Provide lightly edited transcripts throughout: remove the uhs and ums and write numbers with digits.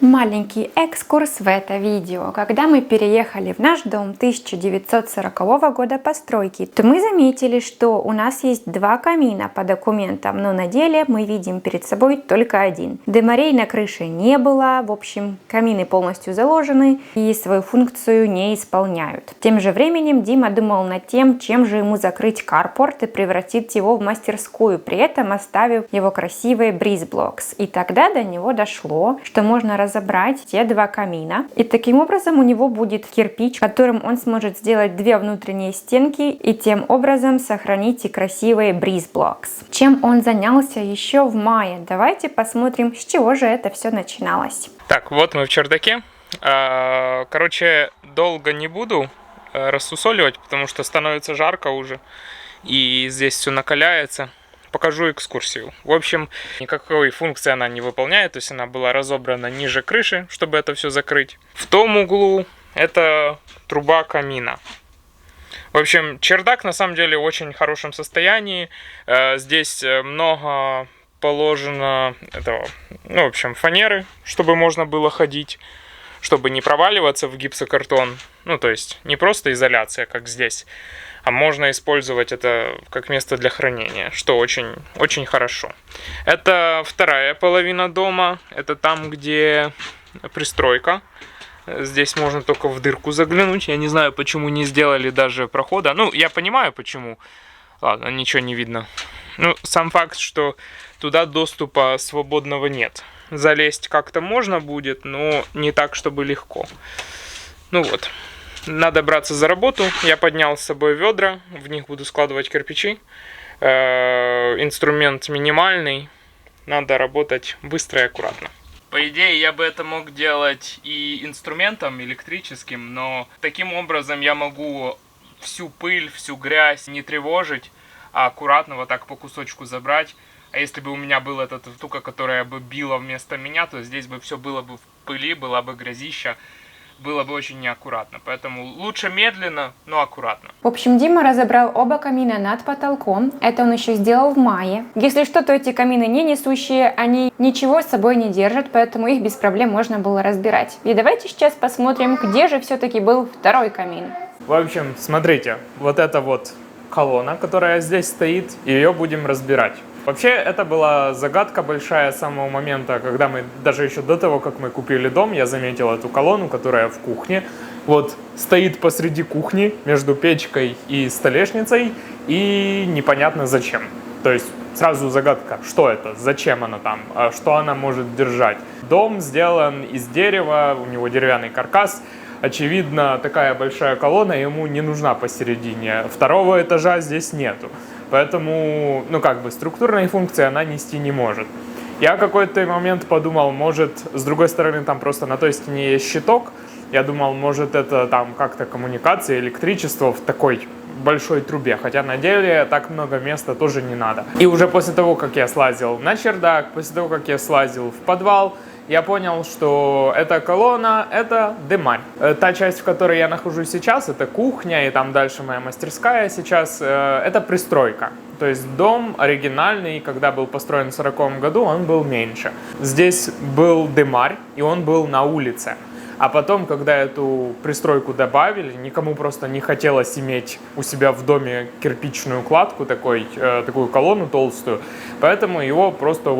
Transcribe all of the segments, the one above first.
Маленький экскурс в это видео. Когда мы переехали в наш дом 1940 года постройки, то мы заметили, что у нас есть два камина по документам, но на деле мы видим перед собой только один. Дымарей на крыше не было, в общем, камины полностью заложены и свою функцию не исполняют. Тем же временем Дима думал над тем, чем же ему закрыть карпорт и превратить его в мастерскую, при этом оставив его красивые бризблокс. И тогда до него дошло, что можно разобрать те два камина, и таким образом у него будет кирпич, которым он сможет сделать две внутренние стенки и тем образом сохранить и красивые бризблокс. Чем он занялся еще в мае? Давайте посмотрим, с чего же это все начиналось. Так, вот мы в чердаке. Короче, долго не буду рассусоливать, потому что становится жарко уже, и здесь все накаляется. Покажу экскурсию. В общем, никакой функции она не выполняет, то есть она была разобрана ниже крыши, чтобы это все закрыть. В том углу это труба камина. В общем, чердак на самом деле в очень хорошем состоянии. Здесь много положено этого, в общем, фанеры, чтобы можно было ходить, чтобы не проваливаться в гипсокартон. То есть не просто изоляция, как здесь, а можно использовать это как место для хранения, что очень, очень хорошо. Это вторая половина дома, это там, где пристройка. Здесь можно только в дырку заглянуть. Я не знаю, почему не сделали даже прохода. Я понимаю, почему. Ладно, ничего не видно. Сам факт, что туда доступа свободного нет. Залезть как-то можно будет, но не так, чтобы легко. Вот. Надо браться за работу. Я поднял с собой ведра, в них буду складывать кирпичи. Инструмент минимальный. Надо работать быстро и аккуратно. По идее, я бы это мог делать и инструментом электрическим, но таким образом я могу всю пыль, всю грязь не тревожить, а аккуратно вот так по кусочку забрать. А если бы у меня была эта штука, которая бы била вместо меня, то здесь бы все было бы в пыли, была бы грязища. Было бы очень неаккуратно, поэтому лучше медленно, но аккуратно. В общем, Дима разобрал оба камина над потолком, это он еще сделал в мае. Если что, то эти камины не несущие, они ничего с собой не держат, поэтому их без проблем можно было разбирать. И давайте сейчас посмотрим, где же все-таки был второй камин. В общем, смотрите, вот эта вот колонна, которая здесь стоит, ее будем разбирать. Вообще, это была загадка большая с самого момента, когда мы, даже еще до того, как мы купили дом, я заметил эту колонну, которая в кухне. Вот стоит посреди кухни, между печкой и столешницей, и непонятно зачем. То есть, сразу загадка, что это, зачем она там, что она может держать. Дом сделан из дерева, у него деревянный каркас. Очевидно, такая большая колонна ему не нужна посередине. Второго этажа здесь нету. Поэтому, структурной функции она нести не может. Я в какой-то момент подумал, может, с другой стороны, там просто на той стене есть щиток. Я думал, может, это там как-то коммуникация, электричество в такой большой трубе. Хотя на деле так много места тоже не надо. И уже после того, как я слазил на чердак, после того, как я слазил в подвал, я понял, что эта колонна – это дымарь. Та часть, в которой я нахожусь сейчас, это кухня, и там дальше моя мастерская сейчас, это пристройка. То есть дом оригинальный, когда был построен в 1940 году, он был меньше. Здесь был дымарь, и он был на улице. А потом, когда эту пристройку добавили, никому просто не хотелось иметь у себя в доме кирпичную кладку, такую колонну толстую, поэтому его просто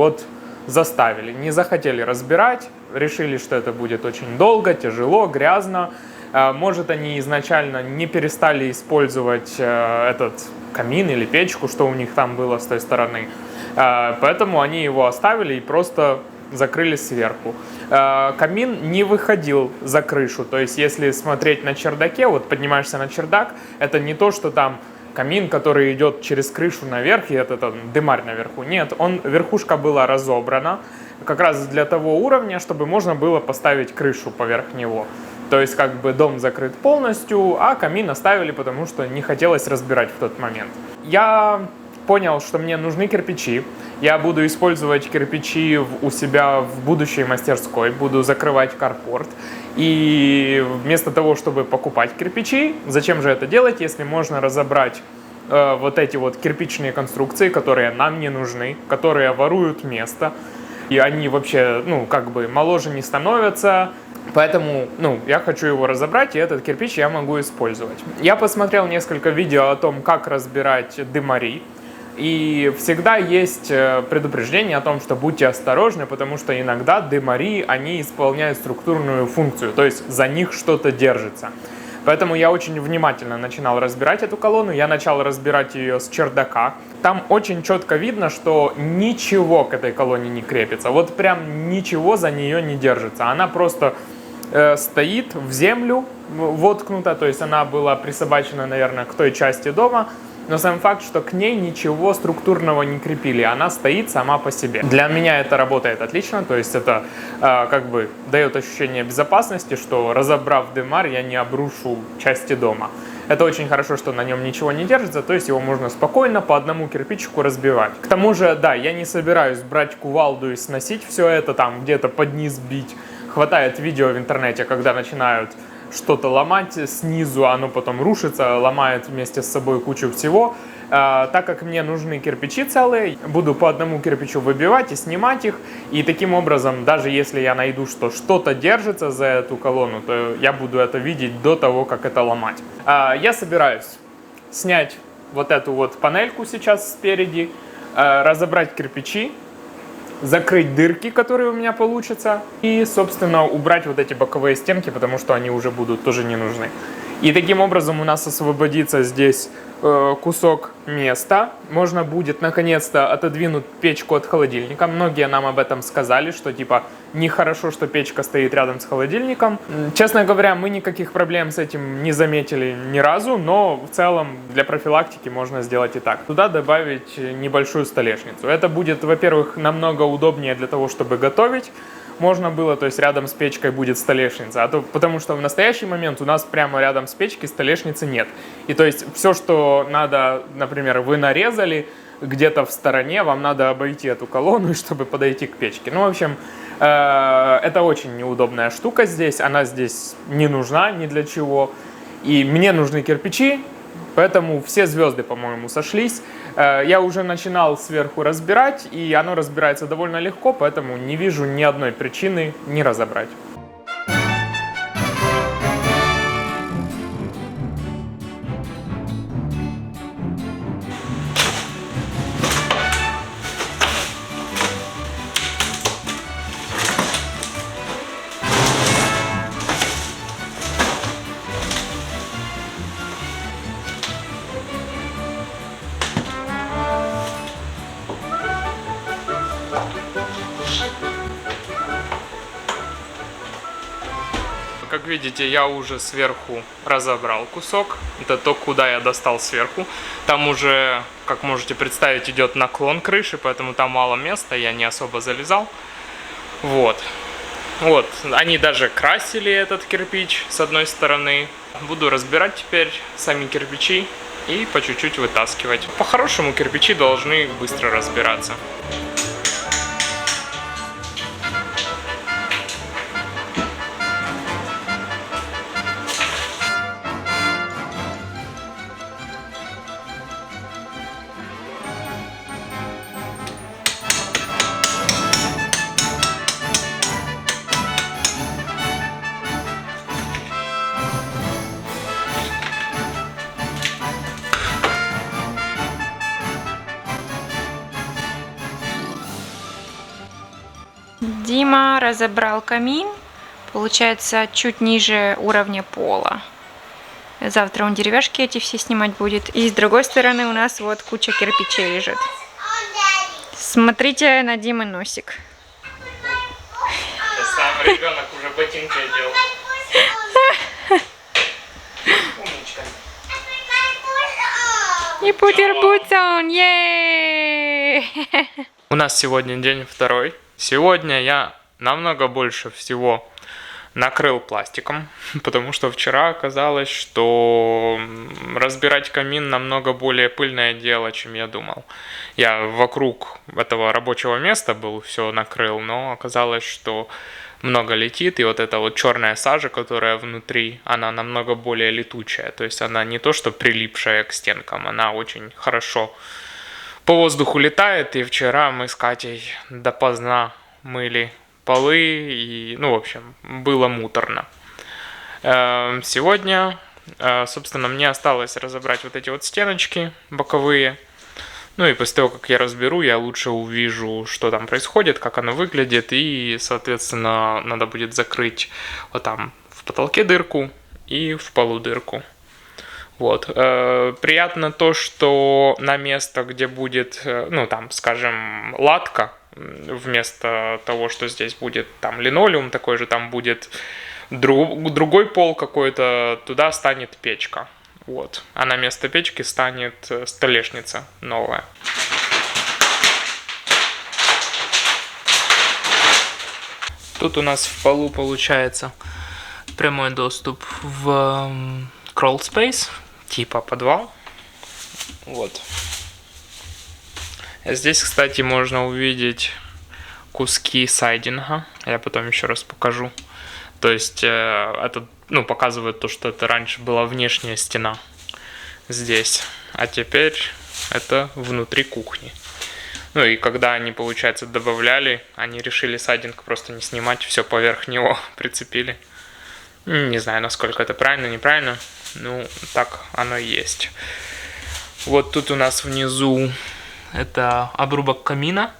заставили, не захотели разбирать, решили, что это будет очень долго, тяжело, грязно. Может, они изначально не перестали использовать этот камин или печку, что у них там было с той стороны. Поэтому они его оставили и просто закрыли сверху. Камин не выходил за крышу, то есть если смотреть на чердаке, поднимаешься на чердак, это не то, что там камин, который идет через крышу наверх, и это там дымарь наверху. Нет, верхушка была разобрана как раз для того уровня, чтобы можно было поставить крышу поверх него. То есть дом закрыт полностью, а камин оставили, потому что не хотелось разбирать в тот момент. Я понял, что мне нужны кирпичи. Я буду использовать кирпичи у себя в будущей мастерской, буду закрывать карпорт. И вместо того, чтобы покупать кирпичи, зачем же это делать, если можно разобрать вот эти вот кирпичные конструкции, которые нам не нужны, которые воруют место, и они вообще, ну, как бы моложе не становятся. Поэтому, ну, я хочу его разобрать, и этот кирпич я могу использовать. Я посмотрел несколько видео о том, как разбирать дымари. И всегда есть предупреждение о том, что будьте осторожны, потому что иногда дымари, они исполняют структурную функцию, то есть за них что-то держится. Поэтому я очень внимательно начинал разбирать эту колонну. Я начал разбирать ее с чердака. Там очень четко видно, что ничего к этой колонне не крепится. Вот прям ничего за нее не держится. Она просто стоит в землю, воткнута, то есть она была присобачена, наверное, к той части дома. Но сам факт, что к ней ничего структурного не крепили, она стоит сама по себе. Для меня это работает отлично, то есть это как бы дает ощущение безопасности, что разобрав дымарь, я не обрушу части дома. Это очень хорошо, что на нем ничего не держится, то есть его можно спокойно по одному кирпичику разбивать. К тому же, да, я не собираюсь брать кувалду и сносить все это, там где-то под низ бить. Хватает видео в интернете, когда начинают что-то ломать снизу, оно потом рушится, ломает вместе с собой кучу всего. Так как мне нужны кирпичи целые, буду по одному кирпичу выбивать и снимать их. И таким образом, даже если я найду, что что-то держится за эту колонну, то я буду это видеть до того, как это ломать. Я собираюсь снять вот эту вот панельку сейчас спереди, разобрать кирпичи, закрыть дырки, которые у меня получатся, и, собственно, убрать вот эти боковые стенки, потому что они уже будут тоже не нужны. И таким образом у нас освободится здесь кусок места. Можно будет наконец-то отодвинуть печку от холодильника. Многие нам об этом сказали, что типа нехорошо, что печка стоит рядом с холодильником. Честно говоря, мы никаких проблем с этим не заметили ни разу, но в целом для профилактики можно сделать и так. Туда добавить небольшую столешницу. Это будет, во-первых, намного удобнее для того, чтобы готовить. Можно было, то есть рядом с печкой будет столешница, потому что в настоящий момент у нас прямо рядом с печкой столешницы нет. И то есть все, что надо, например, вы нарезали где-то в стороне, вам надо обойти эту колонну, чтобы подойти к печке. Ну, в общем, это очень неудобная штука здесь, она здесь не нужна ни для чего. И мне нужны кирпичи, поэтому все звезды, по-моему, сошлись. Я уже начинал сверху разбирать, и оно разбирается довольно легко, поэтому не вижу ни одной причины не разобрать. Как видите, я уже сверху разобрал кусок. Это то, куда я достал сверху. Там уже, как можете представить, идет наклон крыши, поэтому там мало места, я не особо залезал. Вот. Они даже красили этот кирпич с одной стороны. Буду разбирать теперь сами кирпичи и по чуть-чуть вытаскивать. По-хорошему, кирпичи должны быстро разбираться. Дима разобрал камин, получается, чуть ниже уровня пола. Завтра он деревяшки эти все снимать будет. И с другой стороны у нас вот куча кирпичей лежит. Смотрите на Димы носик. Это сам ребенок уже ботинки одел. Умничка. И бутербутон, ей! У нас сегодня день второй. Сегодня я намного больше всего накрыл пластиком, потому что вчера оказалось, что разбирать камин намного более пыльное дело, чем я думал. Я вокруг этого рабочего места был, все накрыл, но оказалось, что много летит, и вот эта вот черная сажа, которая внутри, она намного более летучая, то есть она не то что прилипшая к стенкам, она очень хорошо по воздуху летает, и вчера мы с Катей допоздна мыли полы, и, ну, в общем, было муторно. Сегодня, собственно, мне осталось разобрать вот эти вот стеночки боковые. Ну и после того, как я разберу, я лучше увижу, что там происходит, как оно выглядит, и, соответственно, надо будет закрыть вот там в потолке дырку и в полу дырку. Вот. Приятно то, что на место, где будет, ну там, скажем, латка, вместо того, что здесь будет там линолеум такой же, там будет другой пол какой-то, туда станет печка. Вот. А на место печки станет столешница новая. Тут у нас в полу получается прямой доступ в crawl space, типа подвал. Вот. Здесь, кстати, можно увидеть куски сайдинга. Я потом еще раз покажу. То есть это, ну, показывает то, что это раньше была внешняя стена здесь, а теперь это внутри кухни. Ну и когда они, получается, добавляли, они решили сайдинг просто не снимать, все поверх него прицепили. Не знаю, насколько это правильно, неправильно, ну так оно и есть. Вот тут у нас внизу это обрубок камина.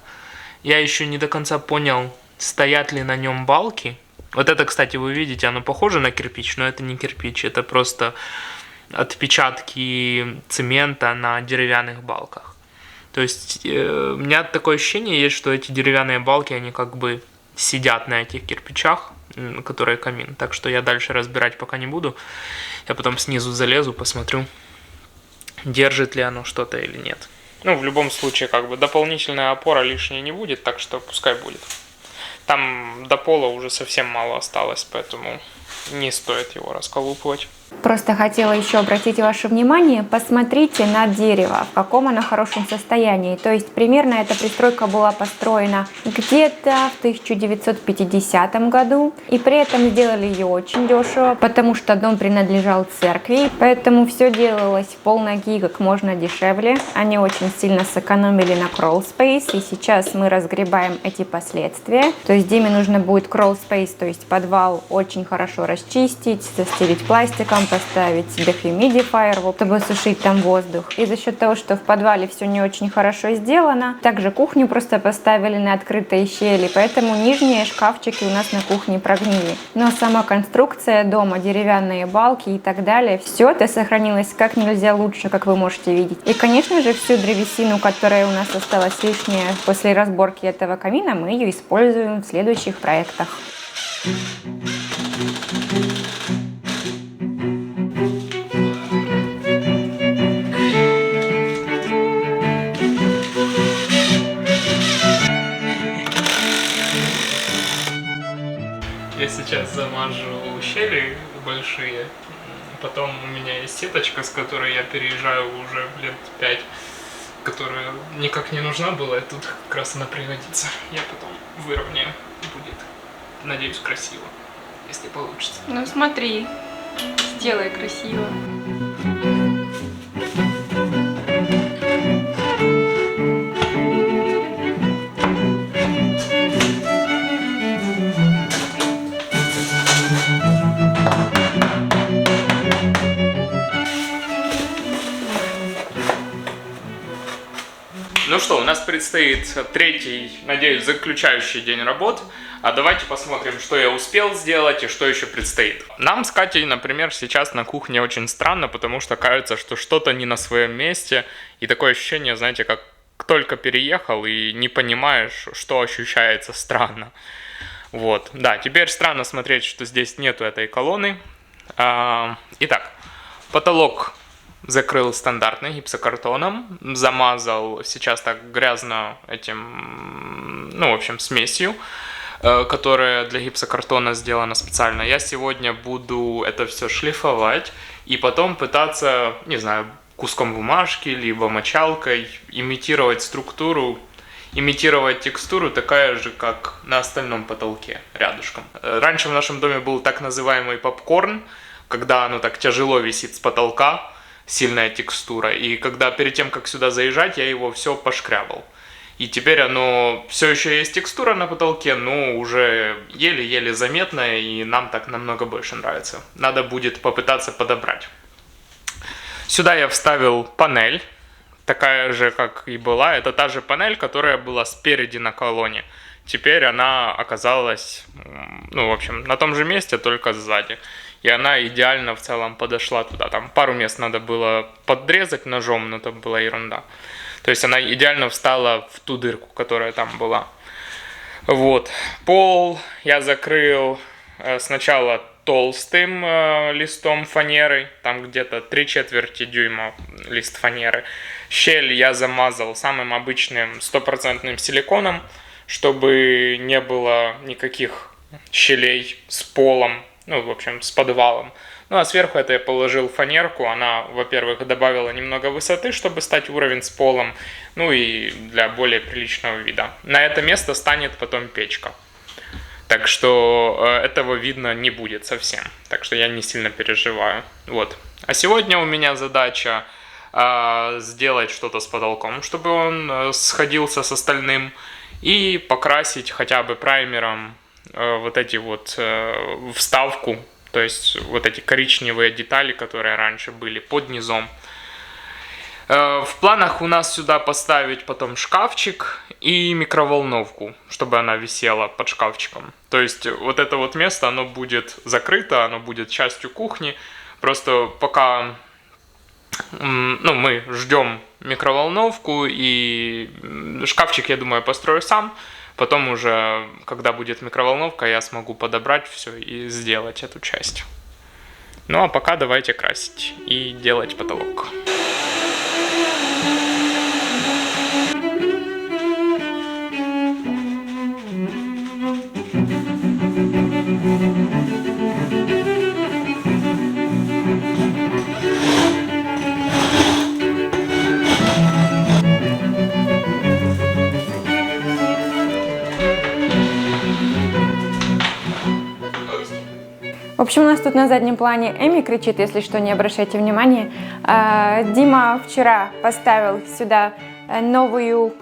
Я еще не до конца понял, стоят ли на нем балки. Вот это, кстати, вы видите, оно похоже на кирпич, но это не кирпич, это просто отпечатки цемента на деревянных балках. То есть у меня такое ощущение есть, что эти деревянные балки, они как бы сидят на этих кирпичах, которые камин. Так что я дальше разбирать пока не буду. Я потом снизу залезу, посмотрю, держит ли оно что-то или нет. Ну, в любом случае, как бы дополнительная опора лишней не будет, так что пускай будет. Там до пола уже совсем мало осталось, поэтому не стоит его расколупывать. Просто хотела еще обратить ваше внимание, посмотрите на дерево, в каком оно хорошем состоянии. То есть примерно эта пристройка была построена где-то в 1950 году. И при этом сделали ее очень дешево, потому что дом принадлежал церкви. Поэтому все делалось в полноги как можно дешевле. Они очень сильно сэкономили на crawl space. И сейчас мы разгребаем эти последствия. То есть Диме нужно будет crawl space, то есть подвал, очень хорошо расчистить, застелить пластиком, поставить dehumidifier, чтобы сушить там воздух. И за счет того, что в подвале все не очень хорошо сделано, также кухню просто поставили на открытые щели, поэтому нижние шкафчики у нас на кухне прогнили. Но сама конструкция дома, деревянные балки и так далее, все это сохранилось как нельзя лучше, как вы можете видеть. И, конечно же, всю древесину, которая у нас осталась лишняя после разборки этого камина, мы ее используем в следующих проектах. Я сейчас замажу щели большие, потом у меня есть сеточка, с которой я переезжаю уже лет 5, которая никак не нужна была, и тут как раз она пригодится. Я потом выровняю, будет, надеюсь, красиво, если получится. Ну смотри, сделай красиво. Ну что, у нас предстоит третий, надеюсь, заключающий день работ. А давайте посмотрим, что я успел сделать и что еще предстоит. Нам с Катей, например, сейчас на кухне очень странно, потому что кажется, что что-то не на своем месте. И такое ощущение, знаете, как только переехал и не понимаешь, что ощущается странно. Вот, да, теперь странно смотреть, что здесь нету этой колонны. Итак, потолок закрыл стандартным гипсокартоном, замазал сейчас так грязно этим, ну, в общем, смесью, которая для гипсокартона сделана специально. Я сегодня буду это все шлифовать и потом пытаться, не знаю, куском бумажки, либо мочалкой имитировать структуру, имитировать текстуру такая же, как на остальном потолке рядышком. Раньше в нашем доме был так называемый попкорн, когда оно так тяжело висит с потолка, сильная текстура, и когда перед тем, как сюда заезжать, я его все пошкрябал. И теперь оно все еще есть текстура на потолке, но уже еле-еле заметная, и нам так намного больше нравится. Надо будет попытаться подобрать. Сюда я вставил панель, такая же, как и была. Это та же панель, которая была спереди на колонне. Теперь она оказалась, ну, в общем, на том же месте, только сзади. И она идеально в целом подошла туда. Там пару мест надо было подрезать ножом, но это была ерунда. То есть она идеально встала в ту дырку, которая там была. Вот. Пол я закрыл сначала толстым листом фанеры, там где-то 3/4 дюйма лист фанеры. Щель я замазал самым обычным 100% силиконом, чтобы не было никаких щелей с полом, ну, в общем, с подвалом. Ну, а сверху это я положил фанерку, она, во-первых, добавила немного высоты, чтобы стать уровень с полом, ну и для более приличного вида. На это место станет потом печка. Так что этого видно не будет совсем. Так что я не сильно переживаю. Вот. А сегодня у меня задача сделать что-то с потолком, чтобы он сходился с остальным. И покрасить хотя бы праймером вот эти вот вставку. То есть вот эти коричневые детали, которые раньше были под низом. В планах у нас сюда поставить потом шкафчик и микроволновку, чтобы она висела под шкафчиком. То есть вот это вот место, оно будет закрыто, оно будет частью кухни. Просто пока мы ждем микроволновку, и шкафчик, я думаю, построю сам. Потом уже, когда будет микроволновка, я смогу подобрать все и сделать эту часть. Ну а пока давайте красить и делать потолок. В общем, у нас тут на заднем плане Эми кричит, если что, не обращайте внимания. Дима вчера поставил сюда новую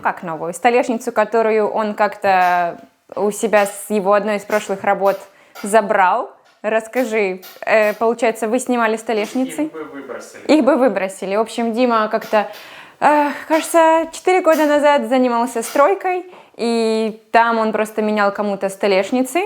столешницу, которую он как-то у себя с его одной из прошлых работ забрал. Расскажи, получается, вы снимали столешницы? Их бы выбросили. Их бы выбросили. В общем, Дима как-то, кажется, 4 года назад занимался стройкой, и там он просто менял кому-то столешницы.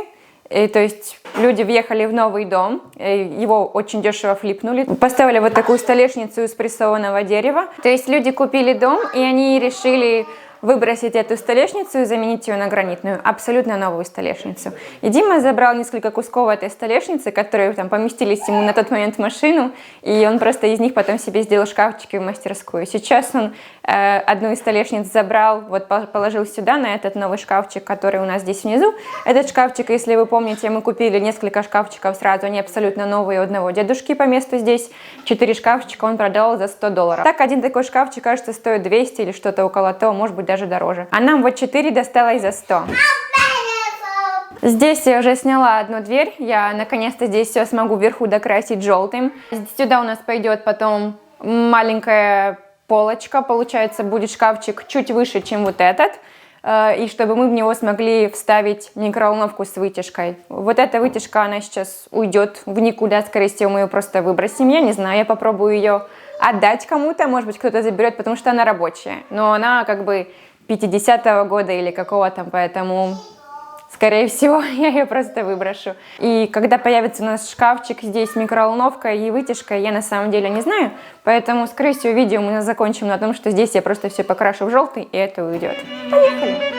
И, то есть люди въехали в новый дом, его очень дешево флипнули, поставили вот такую столешницу из прессованного дерева. То есть люди купили дом, и они решили выбросить эту столешницу и заменить ее на гранитную, абсолютно новую столешницу. И Дима забрал несколько кусков этой столешницы, которые там поместились ему на тот момент в машину, и он просто из них потом себе сделал шкафчики в мастерскую. Сейчас он одну из столешниц забрал, вот положил сюда, на этот новый шкафчик, который у нас здесь внизу. Этот шкафчик, если вы помните, мы купили несколько шкафчиков сразу, они абсолютно новые у одного дедушки по месту здесь. 4 шкафчика он продал за $100. Так, один такой шкафчик, кажется, стоит 200 или что-то около того, может быть, даже дороже. А нам вот 4 досталось за 100. Здесь я уже сняла одну дверь. Я наконец-то здесь все смогу вверху докрасить желтым. Сюда у нас пойдет потом маленькая полочка. Получается, будет шкафчик чуть выше, чем вот этот. И чтобы мы в него смогли вставить микроволновку с вытяжкой. Вот эта вытяжка, она сейчас уйдет в никуда. Скорее всего, мы ее просто выбросим. Я не знаю, я попробую ее отдать кому-то. Может быть, кто-то заберет, потому что она рабочая. Но она как бы 50-го года или какого-то, поэтому, скорее всего, я ее просто выброшу. И когда появится у нас шкафчик здесь с микроволновкой и вытяжкой, я на самом деле не знаю. Поэтому, скорее всего, видео мы закончим на том, что здесь я просто все покрашу в желтый, и это уйдет. Поехали!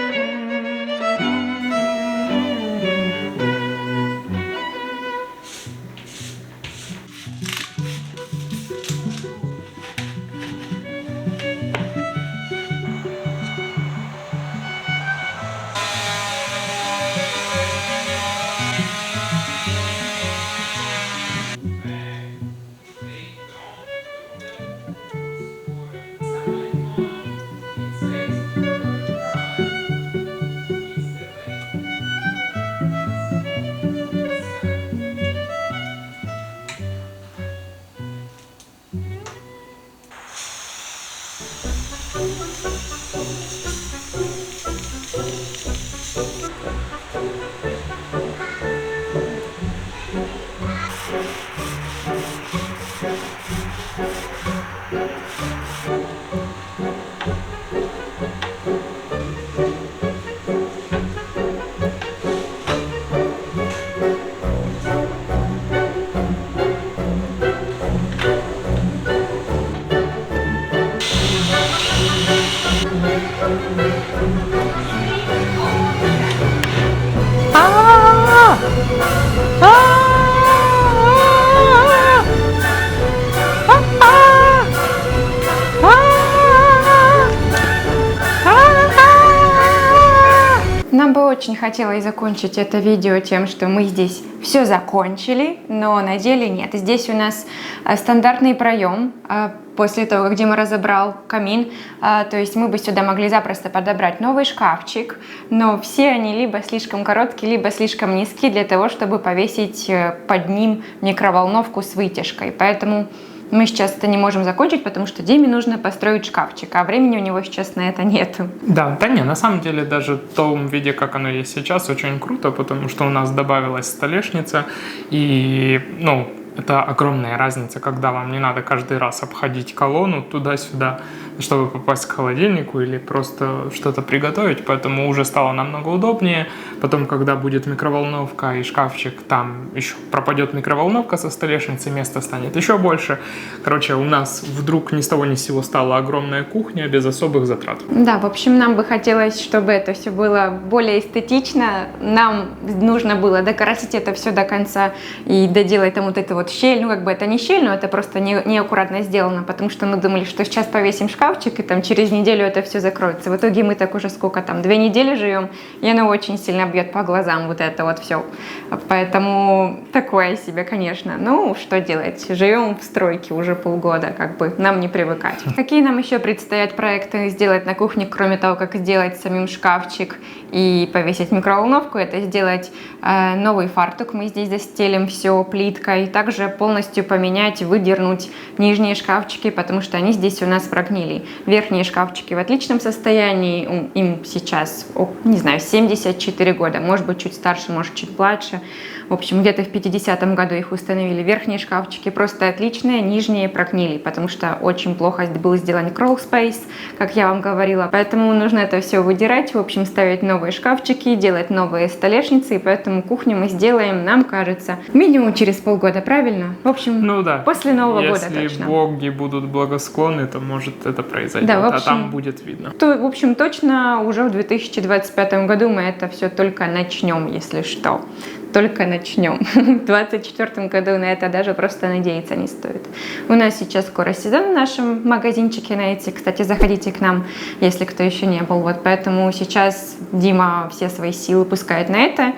очень хотела закончить это видео тем, что мы здесь все закончили, но на деле нет. Здесь у нас стандартный проем после того, как Дима разобрал камин, то есть мы бы сюда могли запросто подобрать новый шкафчик, но все они либо слишком короткие, либо слишком низкие для того, чтобы повесить под ним микроволновку с вытяжкой. Поэтому мы сейчас это не можем закончить, потому что Диме нужно построить шкафчик, а времени у него сейчас на это нет. Да, не, на самом деле даже в том виде, как оно есть сейчас, очень круто, потому что у нас добавилась столешница, и, это огромная разница, когда вам не надо каждый раз обходить колонну туда-сюда, чтобы попасть к холодильнику или просто что-то приготовить, поэтому уже стало намного удобнее. Потом, когда будет микроволновка и шкафчик, там еще пропадет микроволновка со столешницы, места станет еще больше. Короче, у нас вдруг ни с того ни с сего стала огромная кухня без особых затрат. Да, в общем, нам бы хотелось, чтобы это все было более эстетично. Нам нужно было докрасить это все до конца и доделать там вот эту вот щель. Это не щель, но это просто неаккуратно сделано, потому что мы думали, что сейчас повесим шкафчик, и там через неделю это все закроется. В итоге мы так уже 2 недели живем, и оно очень сильно бьет по глазам вот это вот все. Поэтому такое себе, конечно. Что делать? Живем в стройке уже полгода, нам не привыкать. Какие нам еще предстоят проекты сделать на кухне, кроме того, как сделать самим шкафчик и повесить микроволновку? Это сделать новый фартук. Мы здесь застелим все плиткой. Также полностью поменять, выдернуть нижние шкафчики, потому что они здесь у нас прогнили. Верхние шкафчики в отличном состоянии, им сейчас, 74 года, может быть чуть старше, может чуть младше. В общем, где-то в 50-м году их установили. Верхние шкафчики просто отличные, нижние прогнили, потому что очень плохо был сделан crawl space, как я вам говорила. Поэтому нужно это все выдирать, в общем, ставить новые шкафчики, делать новые столешницы, и поэтому кухню мы сделаем, нам кажется, минимум через полгода, правильно? В общем, после Нового года точно. Если боги будут благосклонны, то может это произойдет, да, в общем, а там будет видно. В общем, точно уже в 2025 году мы это все только начнем, если что. Только начнем. В 2024 году на это даже просто надеяться не стоит. У нас сейчас скоро сезон в нашем магазинчике на Etsy. Кстати, заходите к нам, если кто еще не был. Поэтому сейчас Дима все свои силы пускает на это.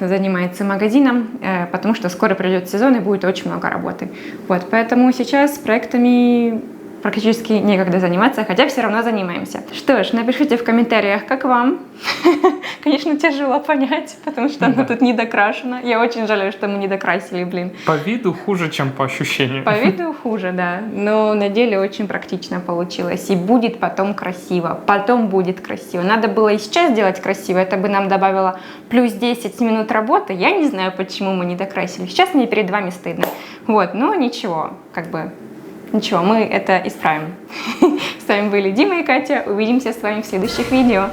Занимается магазином, потому что скоро придет сезон и будет очень много работы. Поэтому сейчас проектами практически некогда заниматься, хотя все равно занимаемся. Что ж, напишите в комментариях, как вам. Конечно, тяжело понять, потому что оно тут не докрашено. Я очень жалею, что мы не докрасили, По виду хуже, чем по ощущению. По виду хуже, да. Но на деле очень практично получилось. И будет потом красиво. Потом будет красиво. Надо было и сейчас делать красиво. Это бы нам добавило плюс 10 минут работы. Я не знаю, почему мы не докрасили. Сейчас мне перед вами стыдно. Но ничего, Ничего, мы это исправим. С вами были Дима и Катя. Увидимся с вами в следующих видео.